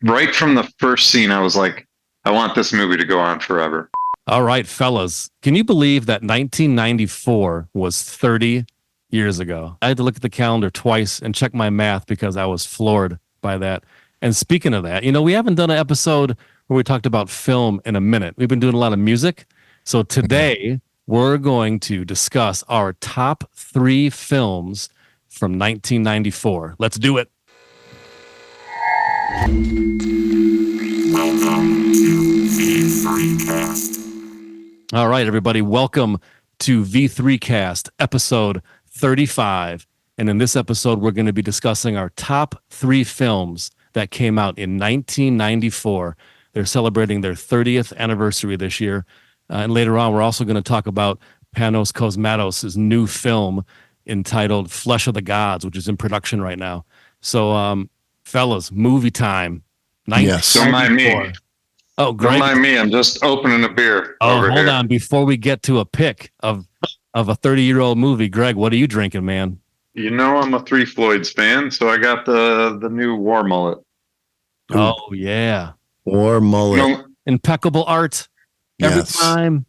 right from the first scene, I was like, I want this movie to go on forever. All right, fellas, can you believe that 1994 was 30 years ago? I had to look at the calendar twice and check my math because I was floored by that. And speaking of that, we haven't done an episode where we talked about film in a minute. We've been doing a lot of music. So today we're going to discuss our top 3 films from 1994. Let's do it. Welcome to V3Cast. All right, everybody, welcome to V3Cast, episode 35. And in this episode, we're going to be discussing our top 3 films that came out in 1994. They're celebrating their 30th anniversary this year. And later on, we're also going to talk about Panos Cosmatos' new film entitled Flesh of the Gods, which is in production right now. So, fellas, movie time. Yes. Don't mind me. Oh, Greg. Don't mind me. I'm just opening a beer. Hold on. Before we get to a pick of a 30-year-old movie, Greg, what are you drinking, man? I'm a Floyds fan, so I got the new War Mullet. Oh, yeah. War Mullet. Impeccable art. Every time.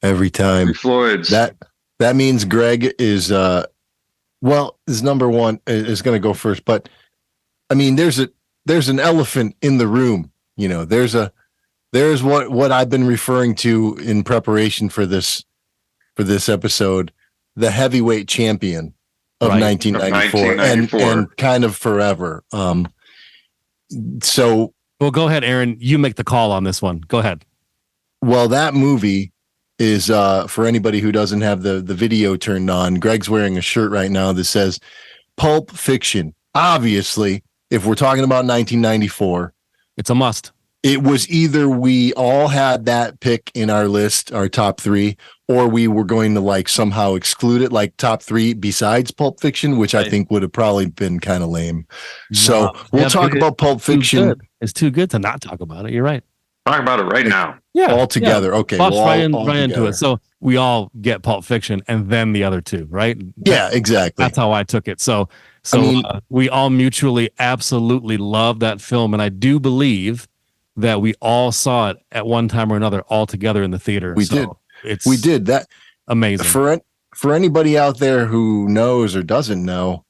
Every time. Floyds. That means Greg is number one is going to go first, but I mean there's an elephant in the room. There's what I've been referring to in preparation for this episode, the heavyweight champion of 1994 and kind of forever. So well, go ahead, Aaron. You make the call on this one. Go ahead. Well, that movie is for anybody who doesn't have the video turned on. Greg's wearing a shirt right now that says Pulp Fiction. Obviously, if we're talking about 1994, it's a must. It was either we all had that pick in our list, our top 3, or we were going to somehow exclude it, like top 3 besides Pulp Fiction, which I think would have probably been kind of lame. So we'll talk about Pulp Fiction. It's too good to not talk about it. You're right. Talk about it right now. Yeah. All together. Okay. Let's right into it. So we all get Pulp Fiction and then the other 2, right? Yeah, exactly. That's how I took it. So we all mutually absolutely love that film. And I do believe that we all saw it at one time or another all together in the theater. We did that. Amazing. For anybody out there who knows or doesn't know,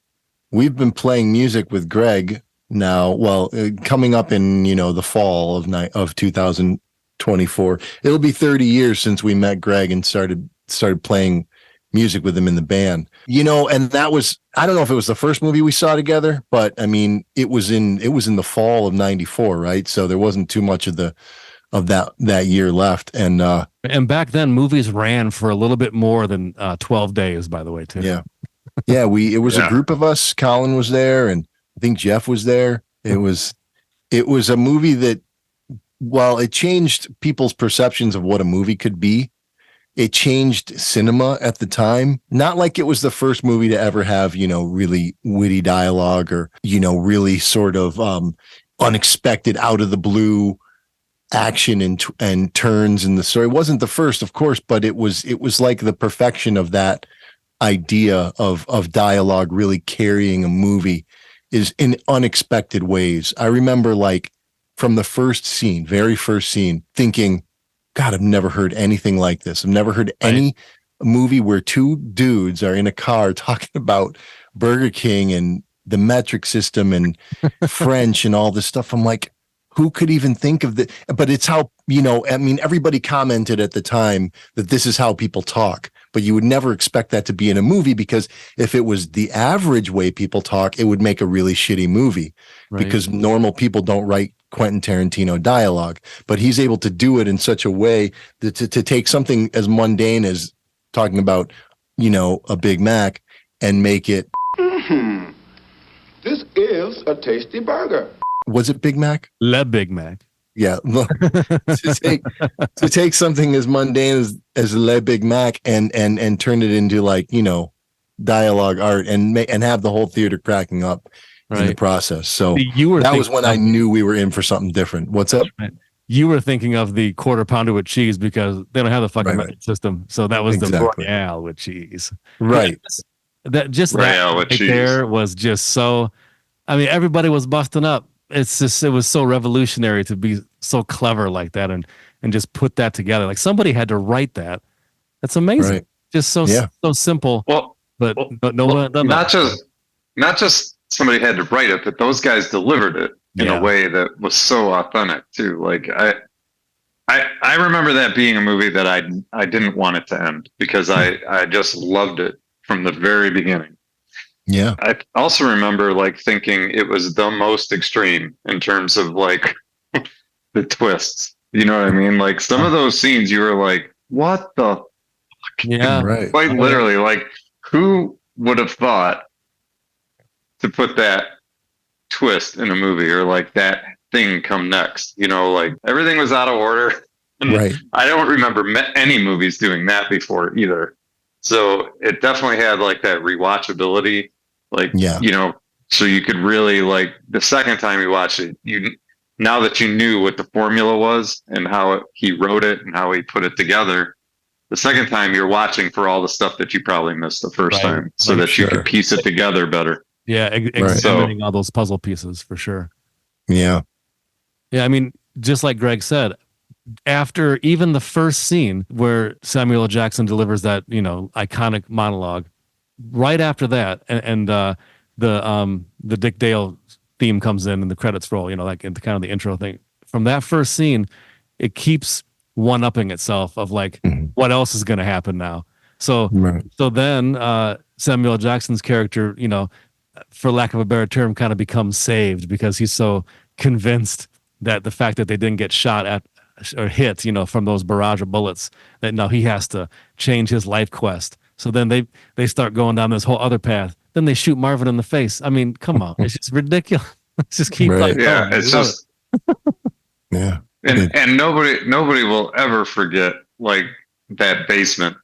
we've been playing music with Greg now, coming up in, the fall of 2024, it'll be 30 years since we met Greg and started playing music with him in the band, and that was, I don't know if it was the first movie we saw together, but I mean, it was in the fall of 94, right? So there wasn't too much of that year left. And back then movies ran for a little bit more than 12 days, by the way, too. Yeah. Yeah. It was a group of us. Colin was there and I think Jeff was there. It was a movie that, while it changed people's perceptions of what a movie could be, it changed cinema at the time. Not like it was the first movie to ever have, really witty dialogue or, really sort of unexpected, out of the blue action and turns in the story. It wasn't the first, of course, but it was like the perfection of that idea of dialogue really carrying a movie is in unexpected ways. I remember from the very first scene, thinking, God, I've never heard anything like this. I've never heard any movie where 2 dudes are in a car talking about Burger King and the metric system and French and all this stuff. I'm like, who could even think of that? But it's how, everybody commented at the time that this is how people talk, but you would never expect that to be in a movie, because if it was the average way people talk, it would make a really shitty movie, because normal people don't write Quentin Tarantino dialogue, but he's able to do it in such a way that to take something as mundane as talking about, a Big Mac and make it. This is a tasty burger. Was it Big Mac? Le Big Mac. Yeah. to take something as mundane as Le Big Mac and turn it into dialogue art and have the whole theater cracking up in the process. So that was when I knew we were in for something different. What's up? You were thinking of the quarter pounder with cheese because they don't have the fucking metric system. So that was the Royale with cheese. Right. That right there was just so, everybody was busting up it's just, it was so revolutionary to be so clever like that and just put that together. Like somebody had to write that. That's amazing. Right. Just so simple. Well, But well, no well, one done not that. just somebody had to write it, but those guys delivered it in Yeah. a way that was so authentic too. Like I remember that being a movie that I didn't want it to end because I just loved it from the very beginning. Yeah. I also remember like thinking it was the most extreme in terms of like the twists. You know what I mean? Like some of those scenes you were like, what the Yeah. Right. quite literally, like who would have thought to put that twist in a movie or like that thing come next? You know, like everything was out of order. And Right. I don't remember any movies doing that before either. So it definitely had like that rewatchability, like, Yeah. you know, so you could really like the second time you watch it, now that you knew what the formula was and how he wrote it and how he put it together, the second time you're watching for all the stuff that you probably missed the first Right. time so Like, that you could piece it together better. Yeah. Examining all those puzzle pieces for sure. Yeah. Yeah. I mean, just like Greg said, after even the first scene where Samuel L. Jackson delivers that, you know, iconic monologue, right after that, and the Dick Dale theme comes in and the credits roll, you know, like in kind of the intro thing. From that first scene, it keeps one-upping itself of like, what else is going to happen now? So, so then Samuel L. Jackson's character, you know, for lack of a better term, kind of becomes saved because he's so convinced that the fact that they didn't get shot at or hit, you know, from those barrage of bullets, that now he has to change his life quest. So then they start going down this whole other path. Then they shoot Marvin in the face. I mean, come on, it's just ridiculous. Let's just keep Right. like Yeah, going. it's just Yeah. and nobody will ever forget like that basement.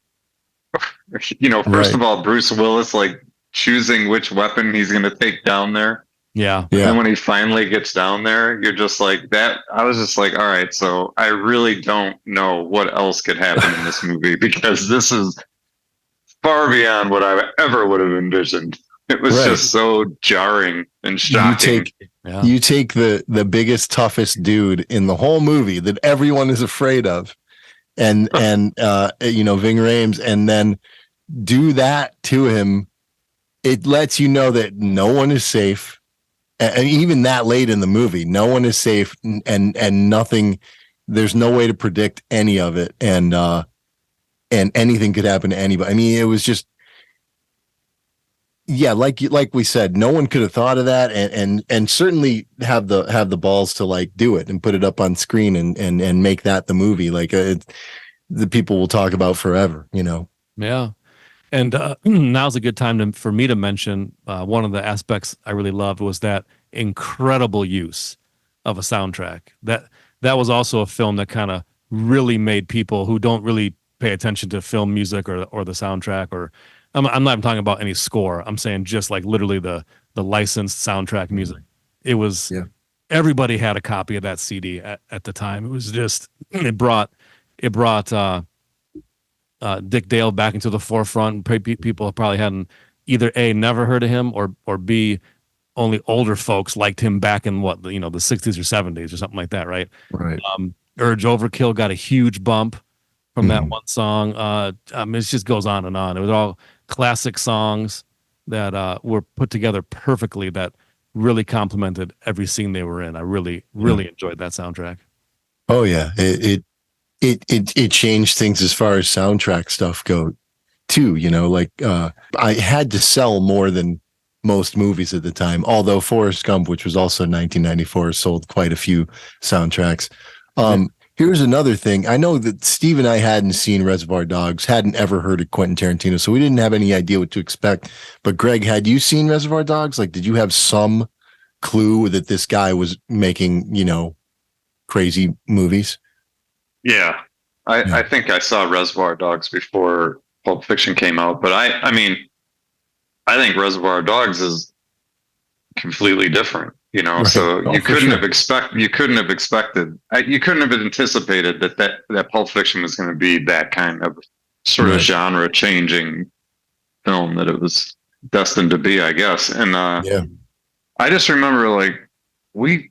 You know, first of all, Bruce Willis like choosing which weapon he's going to take down there. Yeah. Yeah. And when he finally gets down there, you're just like that. I was just like, all right, so I really don't know what else could happen in this movie because this is far beyond what I ever would have envisioned. It was just so jarring and shocking. You take the biggest, toughest dude in the whole movie that everyone is afraid of, and you know, Ving Rhames, and then do that to him. It lets you know that no one is safe. And even that late in the movie, no one is safe, and nothing. There's no way to predict any of it, and anything could happen to anybody. I mean, it was just, yeah, like we said, no one could have thought of that, and certainly have the balls to like do it and put it up on screen and make that the movie. Like the people will talk about forever, you know. Yeah. And now's a good time for me to mention one of the aspects I really loved was that incredible use of a soundtrack. That was also a film that kind of really made people who don't really pay attention to film music or the soundtrack, or I'm not even talking about any score. I'm saying just like literally the licensed soundtrack music. It was everybody had a copy of that CD at the time. It was just it brought Dick Dale back into the forefront. People probably hadn't either A, never heard of him, or B, only older folks liked him back in the 60s or 70s or something like that, right? Right. Urge Overkill got a huge bump from that one song. It just goes on and on. It was all classic songs that were put together perfectly that really complemented every scene they were in. I really enjoyed that soundtrack. Oh yeah, it changed things as far as soundtrack stuff go too, you know, like I had to sell more than most movies at the time, although Forrest Gump, which was also 1994, sold quite a few soundtracks. Here's another thing. I know that Steve and I hadn't seen Reservoir Dogs, hadn't ever heard of Quentin Tarantino, so we didn't have any idea what to expect. But Greg, had you seen Reservoir Dogs? Like, did you have some clue that this guy was making, you know, crazy movies? Yeah. I think I saw Reservoir Dogs before Pulp Fiction came out, but I mean, I think Reservoir Dogs is completely different, you know. Right. So you couldn't have anticipated that Pulp Fiction was going to be that kind of sort of genre changing film that it was destined to be, I guess. And I just remember like we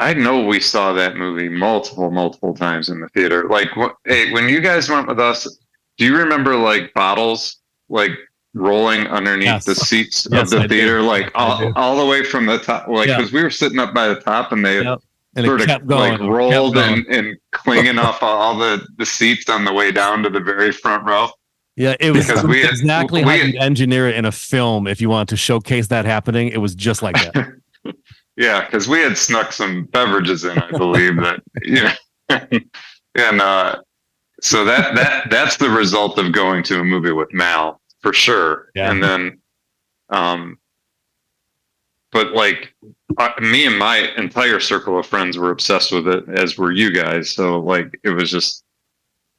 I know we saw that movie multiple times in the theater. Like, hey, when you guys went with us, do you remember like bottles like rolling underneath the Yes. seats of Yes, the I do. theater, like Yes, I do. all the way from the top? Like, Yeah. because we were sitting up by the top, and they Yep. And sort it of kept going. like It kept rolled going. and clinging off all the seats on the way down to the very front row. Yeah, it was Because we had- exactly we how had- you engineer it in a film if you wanted to showcase that happening. It was just like that. Yeah, because we had snuck some beverages in, I believe that. Yeah, and so that's the result of going to a movie with Mal for sure. Yeah. And then, but like me and my entire circle of friends were obsessed with it, as were you guys. So like it was just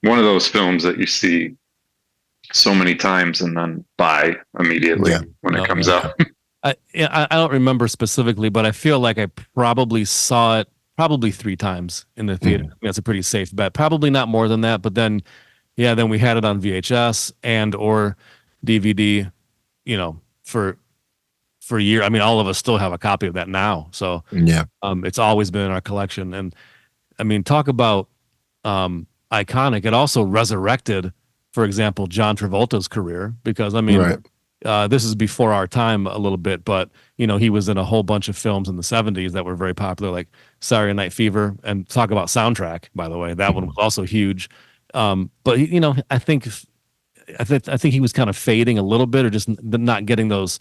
one of those films that you see so many times and then buy immediately when it comes out. I don't remember specifically, but I feel like I probably saw it probably 3 times in the theater. That's a pretty safe bet. Probably not more than that, but then we had it on VHS and or DVD, for a year. I mean, all of us still have a copy of that now. So it's always been in our collection. And I mean, talk about iconic. It also resurrected, for example, John Travolta's career, because I mean, this is before our time a little bit, but he was in a whole bunch of films in the 70s that were very popular, like Saturday Night Fever, and talk about soundtrack, by the way, that one was also huge. But I think he was kind of fading a little bit, or just not getting those,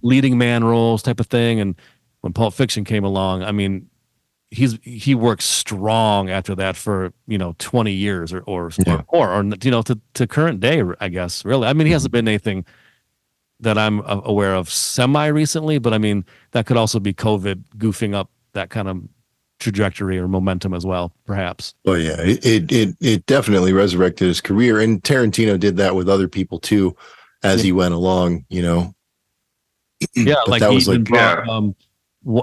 leading man roles type of thing. And when Pulp Fiction came along, I mean, he worked strong after that for 20 years or to current day, I guess. Really, I mean, he hasn't been anything that I'm aware of semi recently, but I mean, that could also be COVID goofing up that kind of trajectory or momentum as well, perhaps. Oh yeah, it definitely resurrected his career, and Tarantino did that with other people too, as he went along. Yeah, but like that he was even like brought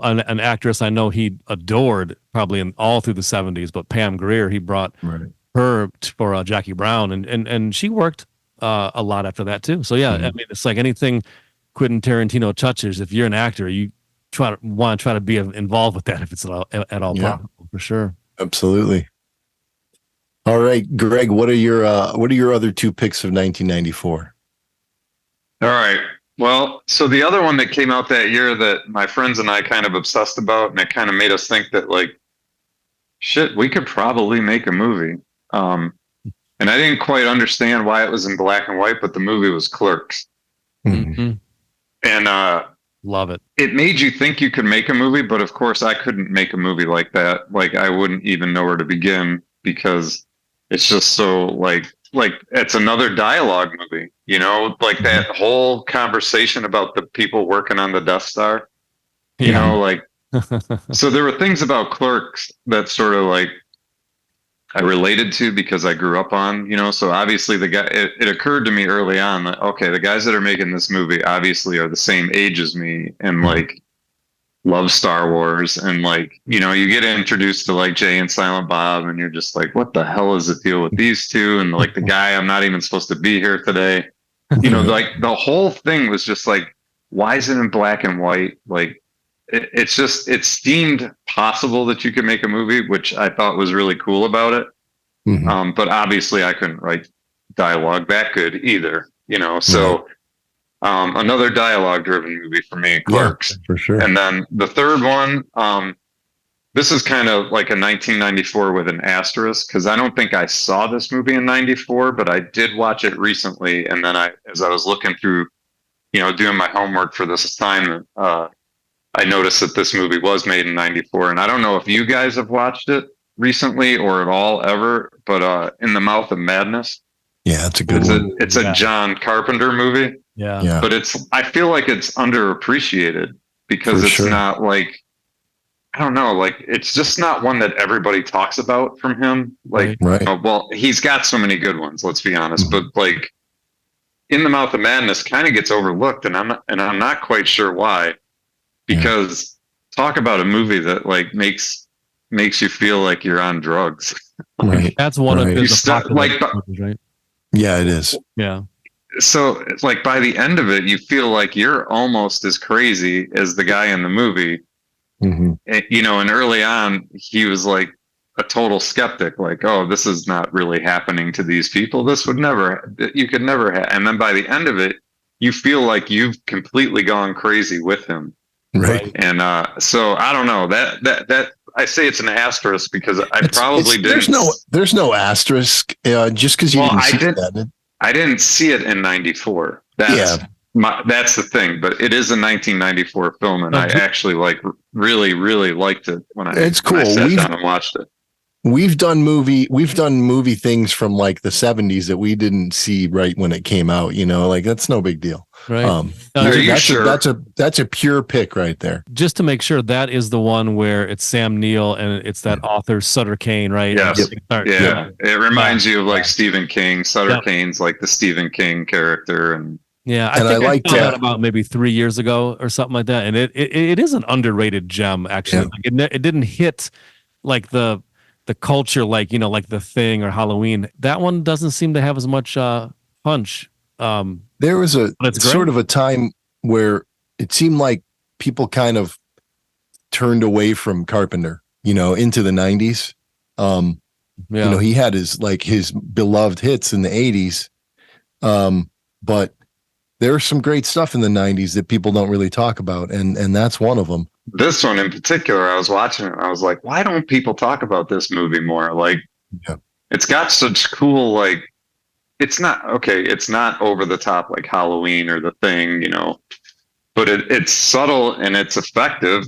an actress I know he adored probably in all through the 70s, but Pam Grier, he brought her for Jackie Brown, and she worked a lot after that too. So I mean, it's like anything Quentin Tarantino touches, if you're an actor, you want to try to be involved with that if it's at all possible, for sure. Absolutely. All right, Greg, what are your other 2 picks of 1994? All right. Well, so the other one that came out that year that my friends and I kind of obsessed about, and it kind of made us think that like, shit, we could probably make a movie. And I didn't quite understand why it was in black and white, but the movie was Clerks. And love it. It made you think you could make a movie, but of course I couldn't make a movie like that. Like I wouldn't even know where to begin, because it's just so like it's another dialogue movie, like that whole conversation about the people working on the Death Star, so there were things about Clerks that sort of like I related to because I grew up on, so obviously it occurred to me early on that, okay, the guys that are making this movie obviously are the same age as me and like love Star Wars, and like, you get introduced to like Jay and Silent Bob and you're just like, what the hell is the deal with these two? And like the guy, I'm not even supposed to be here today. Like the whole thing was just like, why is it in black and white? Like it seemed possible that you could make a movie, which I thought was really cool about it. But obviously I couldn't write dialogue that good either, so another dialogue driven movie for me, Clerks, for sure. And then the third one, this is kind of like a 1994 with an asterisk, because I don't think I saw this movie in 94, but I did watch it recently. And then as I was looking through, doing my homework for this assignment, I noticed that this movie was made in 94. And I don't know if you guys have watched it recently or at all ever, but In the Mouth of Madness. Yeah, it's a good one. It's a John Carpenter movie. Yeah. But I feel like it's underappreciated because it's not like, I don't know, like it's just not one that everybody talks about from him. Like, well, he's got so many good ones, let's be honest, but like In the Mouth of Madness kind of gets overlooked, and I'm not quite sure why, because talk about a movie that like makes you feel like you're on drugs. That's one of his movies, right? Yeah, it is. Yeah. So it's like by the end of it, you feel like you're almost as crazy as the guy in the movie, Mhm. And early on, he was like a total skeptic, like, oh, this is not really happening to these people. You could never have. And then by the end of it, you feel like you've completely gone crazy with him. Right. And so I don't know that I say it's an asterisk because I probably didn't. There's no asterisk just because you didn't see that. I didn't see it in '94. That's the thing, but it is a 1994 film, and I actually really, really liked it when I sat down and watched it. We've done movie things from like the 70s that we didn't see right when it came out. Like that's no big deal. Right. Are you sure? That's a pure pick right there. Just to make sure, that is the one where it's Sam Neill and it's that author Sutter Kane, right? Yes. Yeah. It reminds you of like Stephen King. Sutter Kane's like the Stephen King character, and I think I saw that about maybe 3 years ago or something like that, and it is an underrated gem actually. Yeah. Like it didn't hit like the culture like like The Thing or Halloween. That one doesn't seem to have as much punch. There was a sort of a time where it seemed like people kind of turned away from Carpenter, into the 90s. He had his beloved hits in the 80s. But there's some great stuff in the 90s that people don't really talk about, and that's one of them. This one in particular, I was watching it and I was like, why don't people talk about this movie more? Like, it's got such cool, it's not over the top like Halloween or The Thing, but it's subtle and it's effective,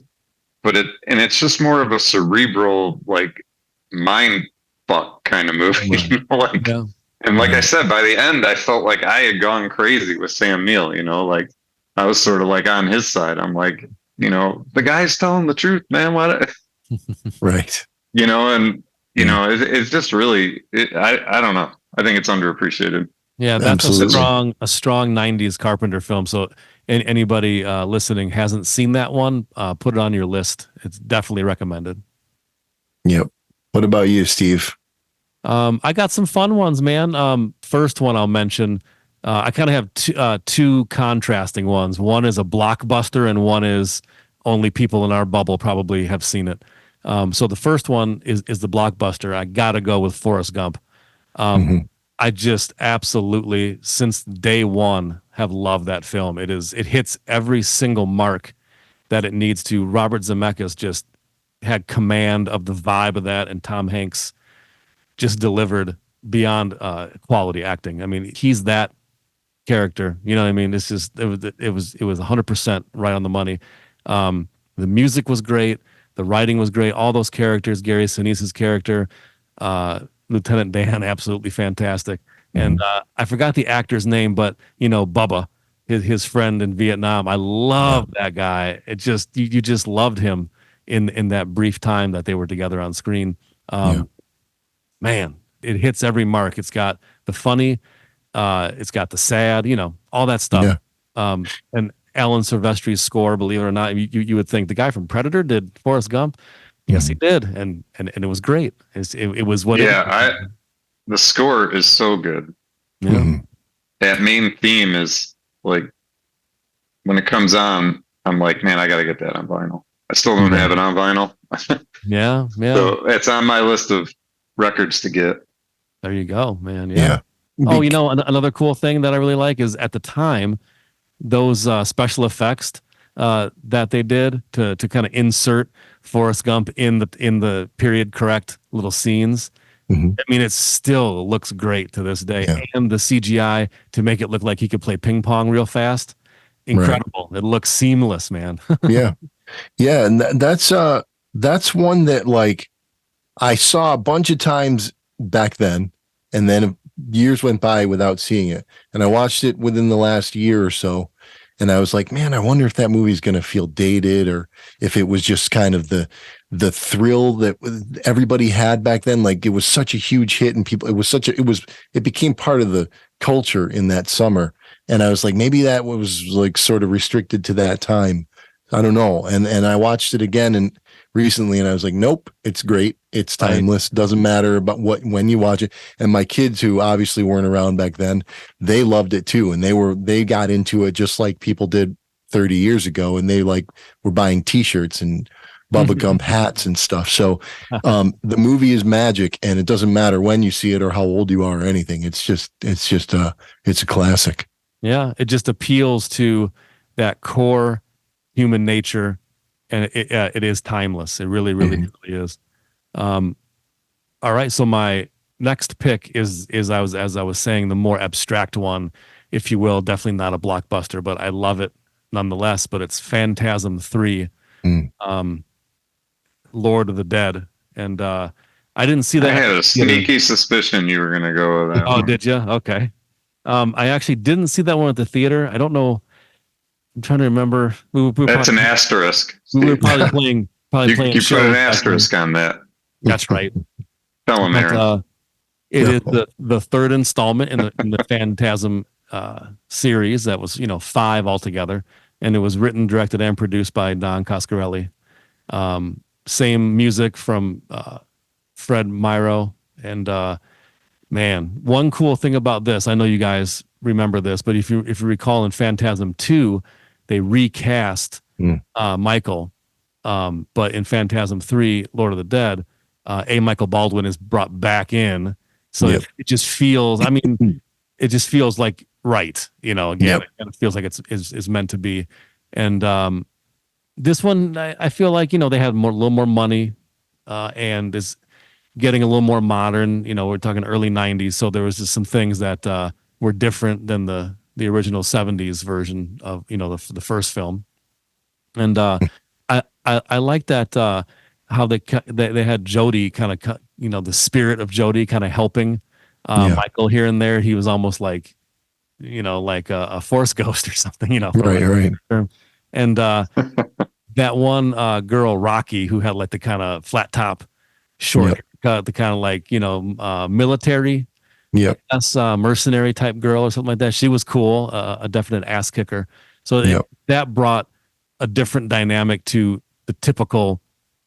and it's just more of a cerebral, mind fuck kind of movie. And like I said, by the end, I felt like I had gone crazy with Sam Neill, I was sort of like on his side. I'm like, the guy's telling the truth, man. What? Right. It's just really, I don't know. I think it's underappreciated. Yeah, that's a strong 90s Carpenter film. So anybody listening hasn't seen that one, put it on your list. It's definitely recommended. Yep. What about you, Steve? I got some fun ones, man. First one I'll mention, I kind of have two contrasting ones. One is a blockbuster and one is only people in our bubble probably have seen it. So the first one is the blockbuster. I got to go with Forrest Gump. I just absolutely, since day one, have loved that film. It hits every single mark that it needs to. Robert Zemeckis just had command of the vibe of that, and Tom Hanks just delivered beyond quality acting. I mean, he's that character. You know what I mean? It's just it was 100% right on the money. The music was great. The writing was great. All those characters, Gary Sinise's character, Lieutenant Dan, absolutely fantastic. And I forgot the actor's name, but Bubba, his friend in Vietnam. I love that guy. It just you just loved him in that brief time that they were together on screen. Man, it hits every mark. It's got the funny, it's got the sad, all that stuff. And Alan Silvestri's score, believe it or not, you would think the guy from Predator did Forrest Gump. Yes, he did, and it was great. It was what. The score is so good. Yeah, that main theme is like when it comes on, I'm like, man, I got to get that on vinyl. I still don't have it on vinyl. yeah. So it's on my list of records to get. There you go, man. Yeah. Oh, another cool thing that I really like is at the time, those special effects that they did to kind of insert Forrest Gump in the period correct little scenes. I mean, it still looks great to this day, and the CGI to make it look like he could play ping pong real fast, incredible. It looks seamless, man. yeah, and that's one that I saw a bunch of times back then, and then years went by without seeing it, and I watched it within the last year or so. And I was like, man, I wonder if that movie's going to feel dated, or if it was just kind of the thrill that everybody had back then. Like, it was such a huge hit, and it became part of the culture in that summer. And I was like, maybe that was sort of restricted to that time. I don't know. And I watched it again recently, and I was like, nope, it's great. It's timeless. Doesn't matter about when you watch it. And my kids, who obviously weren't around back then, they loved it too. And they got into it just like people did 30 years ago. And they were buying t-shirts and Bubba Gump hats and stuff. So the movie is magic, and it doesn't matter when you see it or how old you are or anything. It's a classic. Yeah, it just appeals to that core human nature, and it is timeless. It really, really, really is. All right, so my next pick is as I was saying, the more abstract one, if you will. Definitely not a blockbuster, but I love it nonetheless. But it's Phantasm 3, Lord of the Dead, and I didn't see that. I had a sneaky suspicion you were going to go with that. Oh, did you? Okay. I actually didn't see that one at the theater. I don't know. I'm trying to remember. That's an asterisk. We were probably playing. You put an asterisk on that. That's right. Tell him, Aaron. It is the third installment in the Phantasm series. That was 5 altogether, and it was written, directed, and produced by Don Coscarelli. Same music from Fred Myro, and man, one cool thing about this, I know you guys remember this, but if you recall, in Phantasm 2, they recast Michael, but in Phantasm 3, Lord of the Dead, Michael Baldwin is brought back in, so it just feels. I mean, it just feels like right. Again, it feels like it's meant to be, and this one, I feel like they had a little more money, and is getting a little more modern. We're talking early 90s, so there was just some things that were different than the original 70s version of the first film. And I like that how they had Jody kind of the spirit of Jody kind of helping Michael here and there. He was almost like like a force ghost or something, Right. And that one girl, Rocky, who had like the kind of flat top, short cut, the kind of like military, mercenary type girl or something like that. She was cool, a definite ass kicker. So that brought a different dynamic to the typical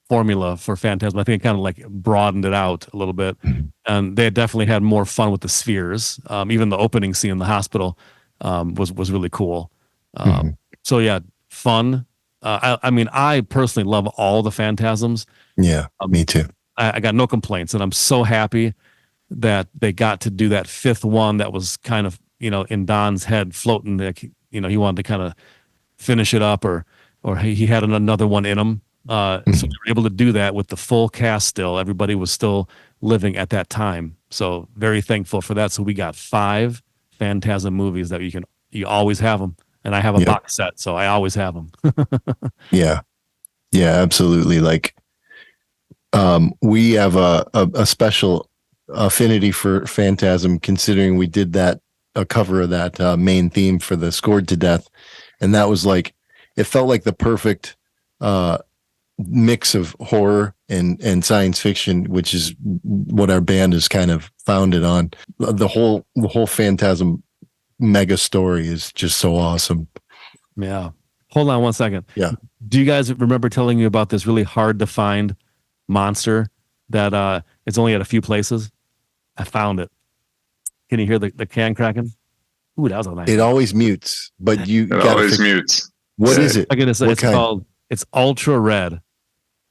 formula for Phantasm. I think it kind of like broadened it out a little bit, and they definitely had more fun with the spheres. Even the opening scene in the hospital was really cool. So yeah, fun. I mean, I personally love all the Phantasms. Yeah, me too. I got no complaints, and I'm so happy that they got to do that fifth one that was kind of in Don's head floating. Like, he wanted to kind of finish it up, or he had another one in him. So they were able to do that with the full cast still. Everybody was still living at that time. So very thankful for that. So we got 5 Phantasm movies that you always have them. And I have a box set, so I always have them. Yeah, absolutely. Like, we have a special affinity for Phantasm, considering we did a cover of that main theme for the Scored to Death, and that was like, it felt like the perfect mix of horror and science fiction, which is what our band is kind of founded on. The whole Phantasm mega story is just so awesome. Yeah. Hold on one second. Yeah. Do you guys remember telling you about this really hard to find monster that it's only at a few places? I found it. Can you hear the can cracking? Ooh, that was a nice. It always mutes, but it always mutes. What is it? It's ultra red.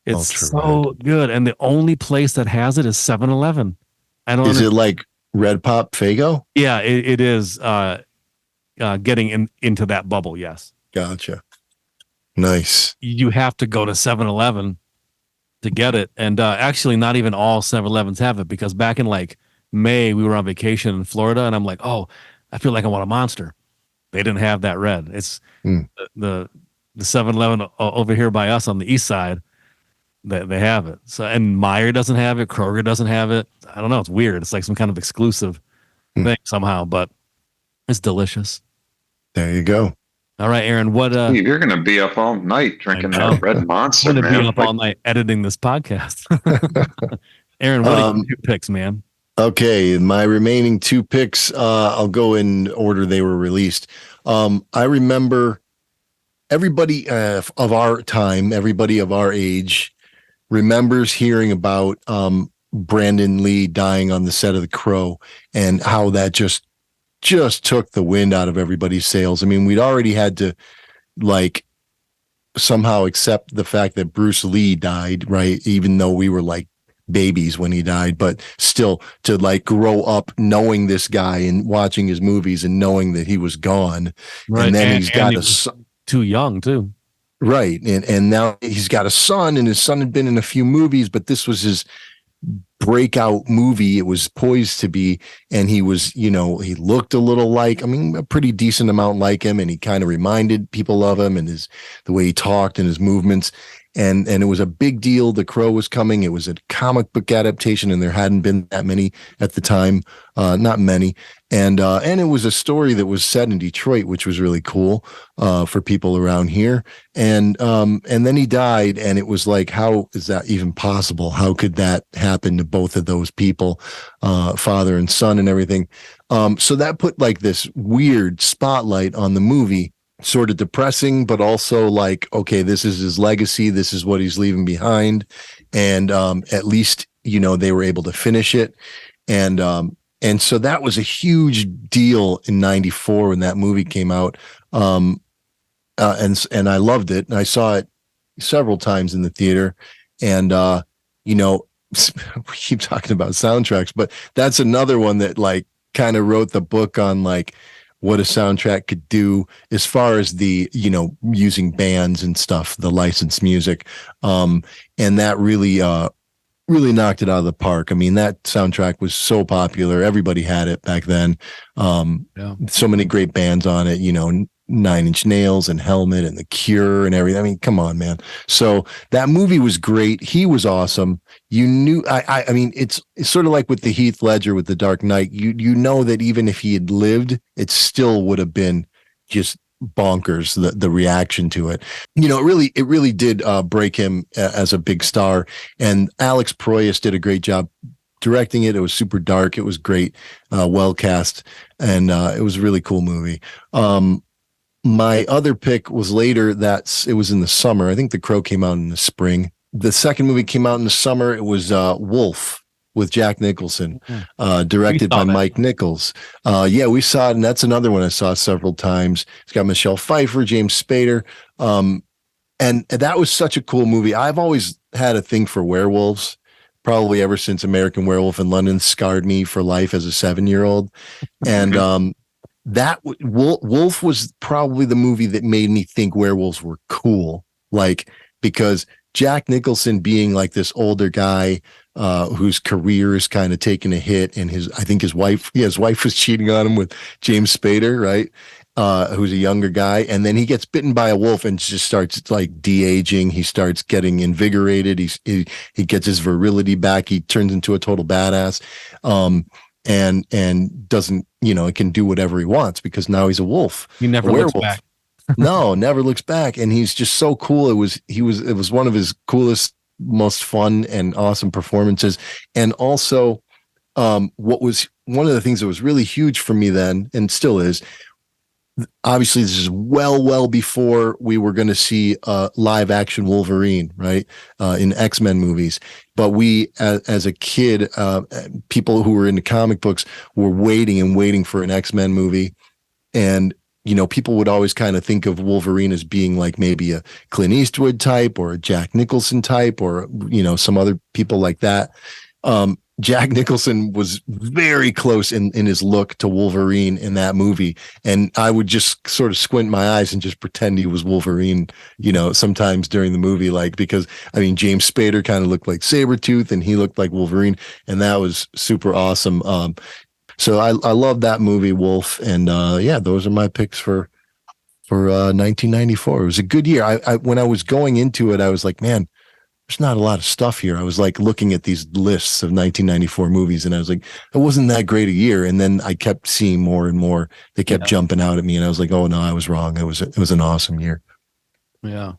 It's so good, and the only place that has it is 7-Eleven. Is it like Red Pop Faygo? Yeah, it is getting into that bubble. Yes. Gotcha. Nice. You have to go to 7-Eleven to get it, and actually, not even all 7-Elevens have it, because back in like May, we were on vacation in Florida, and I'm like, oh, I feel like I want a monster. They didn't have that red. It's the 7-Eleven over here by us on the east side. They have it. So, and Meijer doesn't have it. Kroger doesn't have it. I don't know. It's weird. It's like some kind of exclusive thing somehow, but it's delicious. There you go. All right, Aaron. What? You're gonna be up all night drinking that red monster. I'm gonna be up all night editing this podcast. Aaron, what are your 2 picks, man? Okay, my remaining 2 picks. I'll go in order they were released. I remember everybody of our time, everybody of our age, remembers hearing about Brandon Lee dying on the set of The Crow, and how that just took the wind out of everybody's sails. I mean, we'd already had to like somehow accept the fact that Bruce Lee died, right? Even though we were like babies when he died, but still to like grow up knowing this guy and watching his movies and knowing that he was gone. Right. And then he's got too young too. Right. And now he's got a son, and his son had been in a few movies, but this was his breakout movie. It was poised to be, and he was, he looked a little like, a pretty decent amount like him, and he kind of reminded people of him, and the way he talked and his movements. And it was a big deal. The Crow was coming. It was a comic book adaptation, and there hadn't been that many at the time, not many. And it was a story that was set in Detroit, which was really cool for people around here. And then he died, and it was like, how is that even possible? How could that happen to both of those people, father and son, and everything? So that put like this weird spotlight on the movie. Sort of depressing, but also like, okay, this is his legacy. This is what he's leaving behind. And at least, they were able to finish it. And so that was a huge deal in 94 when that movie came out. And I loved it. And I saw it several times in the theater. And, we keep talking about soundtracks, but that's another one that like kind of wrote the book on like, what a soundtrack could do as far as the, using bands and stuff, the licensed music. And that really knocked it out of the park. That soundtrack was so popular. Everybody had it back then. So many great bands on it, Nine Inch Nails and Helmet and The Cure and everything. Come on, man. So that movie was great. He was awesome. You knew, it's sort of like with the Heath Ledger with The Dark Knight. You know that even if he had lived, it still would have been just bonkers, the reaction to it. It really did break him as a big star. And Alex Proyas did a great job directing it. It was super dark. It was great, well cast, and it was a really cool movie. My other pick was later. It was in the summer. I think The Crow came out in the spring. The second movie came out in the summer. It was Wolf with Jack Nicholson, directed by Mike Nichols. We saw it, and that's another one I saw several times. It's got Michelle Pfeiffer, James Spader, and that was such a cool movie. I've always had a thing for werewolves, probably ever since American Werewolf in London scarred me for life as a 7-year-old, and that Wolf was probably the movie that made me think werewolves were cool, because Jack Nicholson being like this older guy whose career is kind of taking a hit, and his wife was cheating on him with James Spader, right? Who's a younger guy, and then he gets bitten by a wolf and just starts like de-aging. He starts getting invigorated. He gets his virility back. He turns into a total badass. And doesn't, can do whatever he wants because now he's a wolf. He never looks back. No, never looks back. And he's just so cool. It was one of his coolest, most fun and awesome performances. And also, what was one of the things that was really huge for me then, and still is, obviously this is well before we were going to see live action Wolverine, right? In X-Men movies. But we, as a kid, people who were into comic books were waiting for an X-Men movie. And, people would always kind of think of Wolverine as being like maybe a Clint Eastwood type or a Jack Nicholson type or, some other people like that. Jack Nicholson was very close in his look to Wolverine in that movie. And I would just sort of squint my eyes and just pretend he was Wolverine, sometimes during the movie, because James Spader kind of looked like Sabretooth and he looked like Wolverine. And that was super awesome. So I love that movie, Wolf. And those are my picks for 1994. It was a good year. I when I was going into it, I was like, man, there's not a lot of stuff here. I was like looking at these lists of 1994 movies and I was like, it wasn't that great a year. And then I kept seeing more and more. They kept jumping out at me and I was like, oh no, I was wrong. It was an awesome year. Yeah.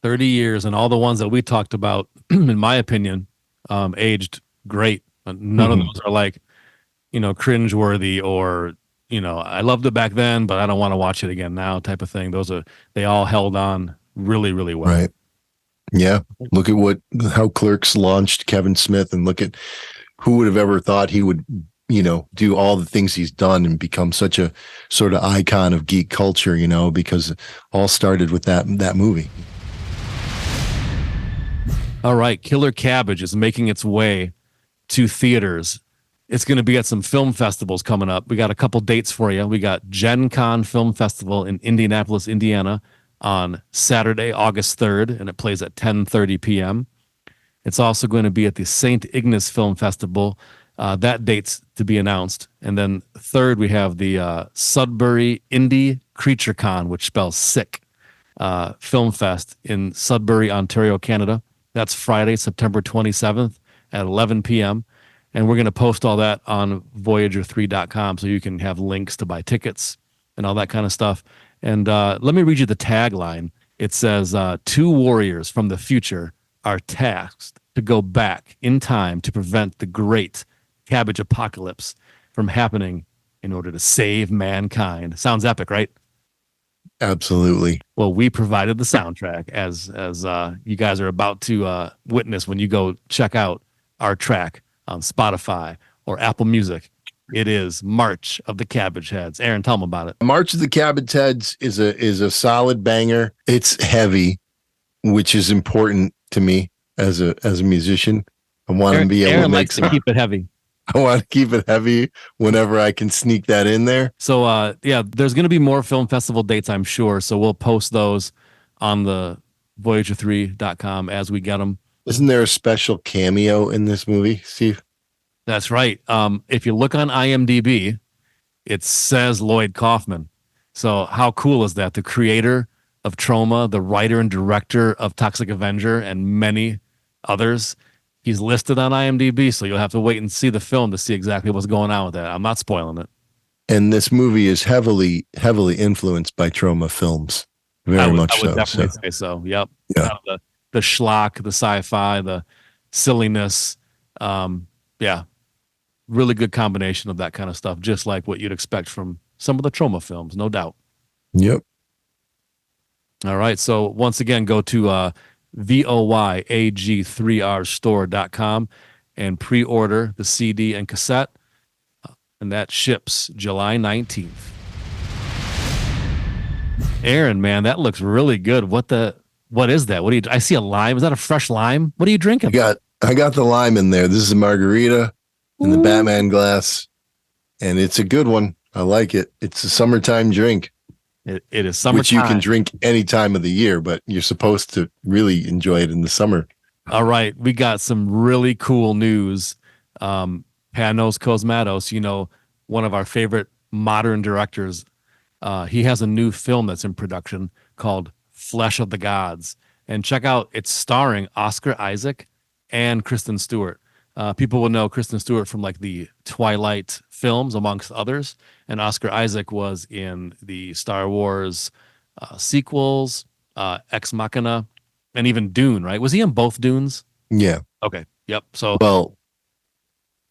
30 years and all the ones that we talked about, in my opinion, aged great. None of those are like, cringeworthy or, I loved it back then, but I don't want to watch it again now type of thing. They all held on really, really well. Right. Yeah. Look at how Clerks launched Kevin Smith, and look at who would have ever thought he would, do all the things he's done and become such a sort of icon of geek culture, because it all started with that movie. All right, Killer Kabbage is making its way to theaters. It's going to be at some film festivals coming up. We got a couple dates for you. We got Gen Con Film Festival in Indianapolis, Indiana on Saturday, August 3rd, and it plays at 10:30 p.m. It's also going to be at the St. Ignace Film Festival. That date's to be announced. And then third, we have the Sudbury Indie Creature Con, which spells sick, Film Fest in Sudbury, Ontario, Canada. That's Friday, September 27th at 11 p.m. And we're going to post all that on Voyager3.com so you can have links to buy tickets and all that kind of stuff. And let me read you the tagline. It says, 2 warriors from the future are tasked to go back in time to prevent the great Kabbage apocalypse from happening in order to save mankind. Sounds epic, right? Absolutely. Well, we provided the soundtrack as you guys are about to witness when you go check out our track on Spotify or Apple Music. It is March of the Kabbage Heads. Aaron, tell them about it. March of the Kabbage Heads is a solid banger. It's heavy, which is important to me as a musician. I want to be able Aaron to likes to keep it heavy. I want to keep it heavy whenever I can sneak that in there. So, yeah, there's going to be more film festival dates, I'm sure. So we'll post those on the Voyager3.com as we get them. Isn't there a special cameo in this movie, Steve? That's right. If you look on IMDb, it says Lloyd Kaufman. So how cool is that? The creator of Trauma, the writer and director of Toxic Avenger, and many others. He's listed on IMDb, so you'll have to wait and see the film to see exactly what's going on with that. I'm not spoiling it. And this movie is heavily influenced by Trauma films. Very much so. I would definitely say so. Yep. Yeah. Kind of the schlock, the sci-fi, the silliness. Yeah. Really good combination of that kind of stuff, just like what you'd expect from some of the Trauma films, no doubt. Yep. All right. So once again, go to voyag3rstore.com and pre-order the CD and cassette. And that ships July 19th. Aaron, man, that looks really good. What is that? I see a lime. Is that a fresh lime? What are you drinking? I got the lime in there. This is a margarita in the Batman glass, and it's a good one. I like it. It's a summertime drink. It is summertime. Which you can drink any time of the year, but you're supposed to really enjoy it in the summer. All right. We got some really cool news. Panos Cosmatos, one of our favorite modern directors, he has a new film that's in production called Flesh of the Gods. And check out, it's starring Oscar Isaac and Kristen Stewart. People will know Kristen Stewart from like the Twilight films, amongst others. And Oscar Isaac was in the Star Wars sequels, Ex Machina, and even Dune, right? Was he in both Dunes? Yeah. Okay. Yep. So, well,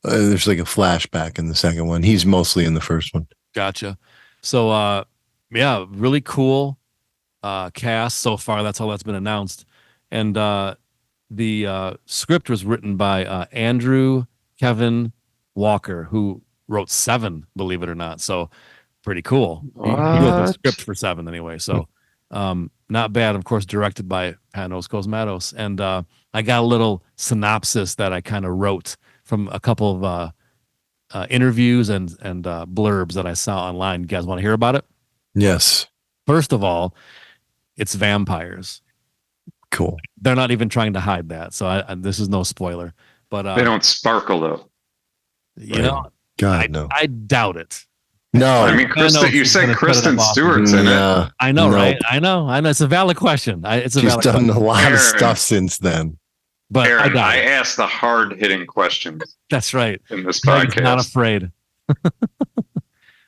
there's like a flashback in the second one. He's mostly in the first one. Gotcha. So, yeah, really cool cast so far. That's all that's been announced. And the script was written by Andrew Kevin Walker, who wrote Seven, believe it or not. So pretty cool. He wrote the script for Seven anyway. So not bad. Of course, directed by Panos Cosmatos. And I got a little synopsis that I kind of wrote from a couple of interviews and blurbs that I saw online. You guys want to hear about it? Yes. First of all, it's vampires. Cool. They're not even trying to hide that. So this is no spoiler. But they don't sparkle though. God, no. I doubt it. No. I mean, you said Kristen Stewart's in it. I know, right? I know. It's a valid question. She's done a lot of stuff since then. But Aaron, I asked the hard-hitting questions. That's right. In this podcast. I'm not afraid.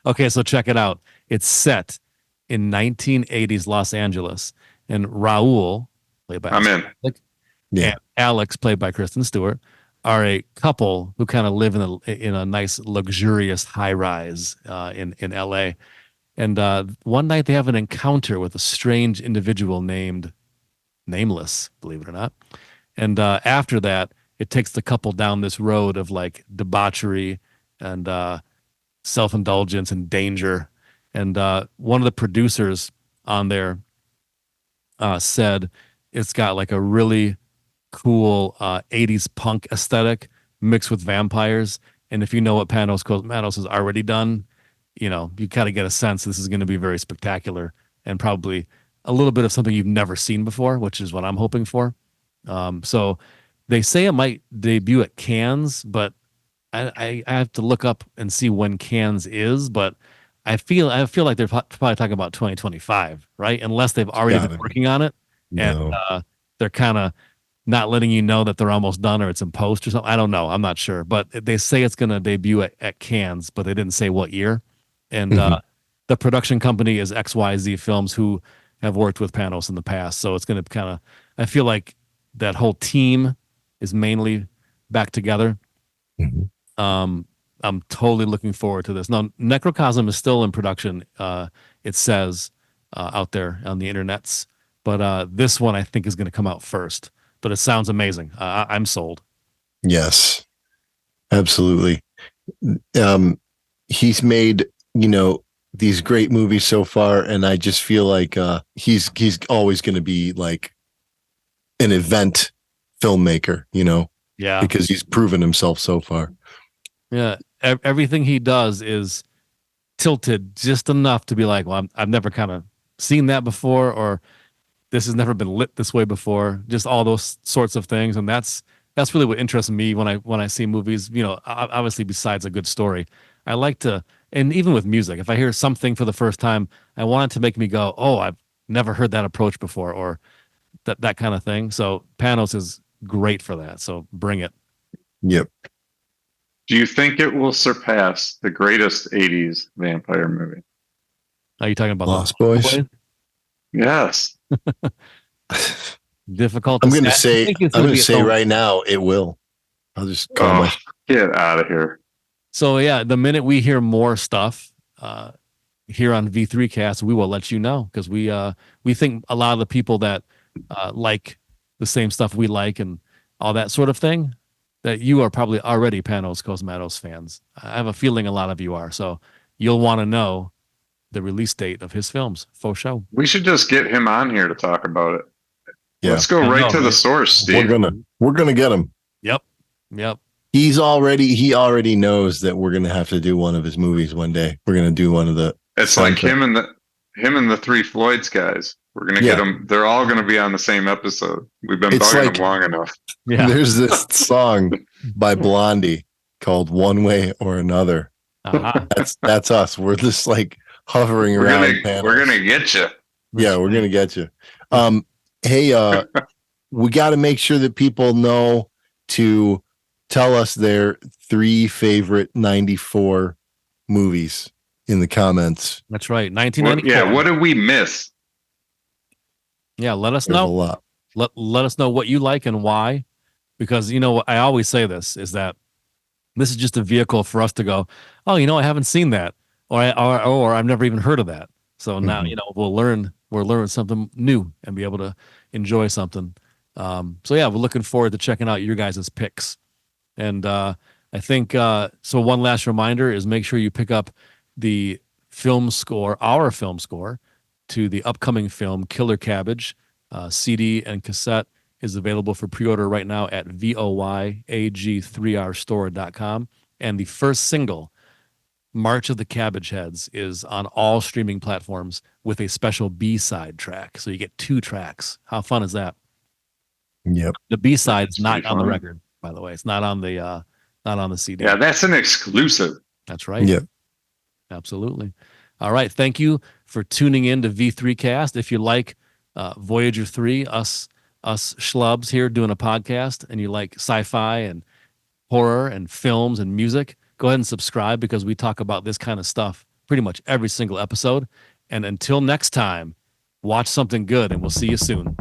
Okay, so check it out. It's set in 1980s Los Angeles, and Raul, played by Alec, and Alex, played by Kristen Stewart, are a couple who kind of live in a nice, luxurious high-rise in LA. And one night they have an encounter with a strange individual named Nameless, believe it or not. And after that, it takes the couple down this road of like debauchery and self-indulgence and danger. And one of the producers on there said it's got like a really cool 80s punk aesthetic mixed with vampires. And if you know what Panos Cosmatos has already done, you kind of get a sense this is going to be very spectacular and probably a little bit of something you've never seen before, which is what I'm hoping for. So they say it might debut at Cannes, but I have to look up and see when Cannes is. But I feel like they're probably talking about 2025, right? Unless they've already been working on it, and they're kind of not letting you know that they're almost done or it's in post or something. I don't know. I'm not sure, but they say it's going to debut at Cannes, but they didn't say what year. And the production company is XYZ Films, who have worked with Panos in the past. So it's going to kind of, I feel like that whole team is mainly back together. I'm totally looking forward to this. Now, Necrocosm is still in production. It says out there on the internets, but this one I think is going to come out first. But it sounds amazing. I'm sold. Yes, absolutely. He's made, these great movies so far, and I just feel like he's always going to be like an event filmmaker, Yeah, because he's proven himself so far. Yeah, everything he does is tilted just enough to be like, well, I've never kind of seen that before, or this has never been lit this way before. Just all those sorts of things, and that's really what interests me when I see movies. Obviously, besides a good story, I like to, and even with music, if I hear something for the first time, I want it to make me go, oh, I've never heard that approach before, or that kind of thing. So Panos is great for that. So bring it. Yep. Do you think it will surpass the greatest 80s vampire movie? Are you talking about Lost Boys? Yes. Difficult. I'm going to say right now it will. I'll just call get out of here. So yeah, the minute we hear more stuff here on V3 Cast, we will let you know, because we think a lot of the people that like the same stuff we like and all that sort of thing, that you are probably already Panos Cosmatos fans. I have a feeling a lot of you are. So you'll want to know the release date of his films, for sure. We should just get him on here to talk about it. Yeah. Let's go right to the source, Steve. We're gonna get him. Yep. He already knows that we're gonna have to do one of his movies one day. We're gonna do one of the. It's like him and the three Floyds guys. We're gonna get them. They're all gonna be on the same episode. We've been bugging them long enough. Yeah. There's this song by Blondie called "One Way or Another." That's us. We're just like hovering around. We're gonna get you. Yeah, we're gonna get you. Hey, we got to make sure that people know to tell us their 3 favorite 94 movies in the comments. That's right. 1994. Yeah, what did we miss? Yeah, let us know. A lot. Let us know what you like and why, because I always say this is that this is just a vehicle for us to go, oh, I haven't seen that, or I've never even heard of that. So now we'll learn something new and be able to enjoy something. So yeah, we're looking forward to checking out your guys' picks. And I think so one last reminder is make sure you pick up the our film score to the upcoming film Killer Kabbage. CD and cassette is available for pre-order right now at voyag3rstore.com. And the first single, March of the Kabbage Heads, is on all streaming platforms with a special B-side track. So you get 2 tracks. How fun is that? Yep. The B-side is not on the record, by the way. It's not on the CD. Yeah, that's an exclusive. That's right. Yep. Absolutely. All right. Thank you for tuning in to V3 Cast. If you like Voyager 3, us schlubs here doing a podcast, and you like sci-fi and horror and films and music, go ahead and subscribe, because we talk about this kind of stuff pretty much every single episode. And until next time, watch something good, and we'll see you soon.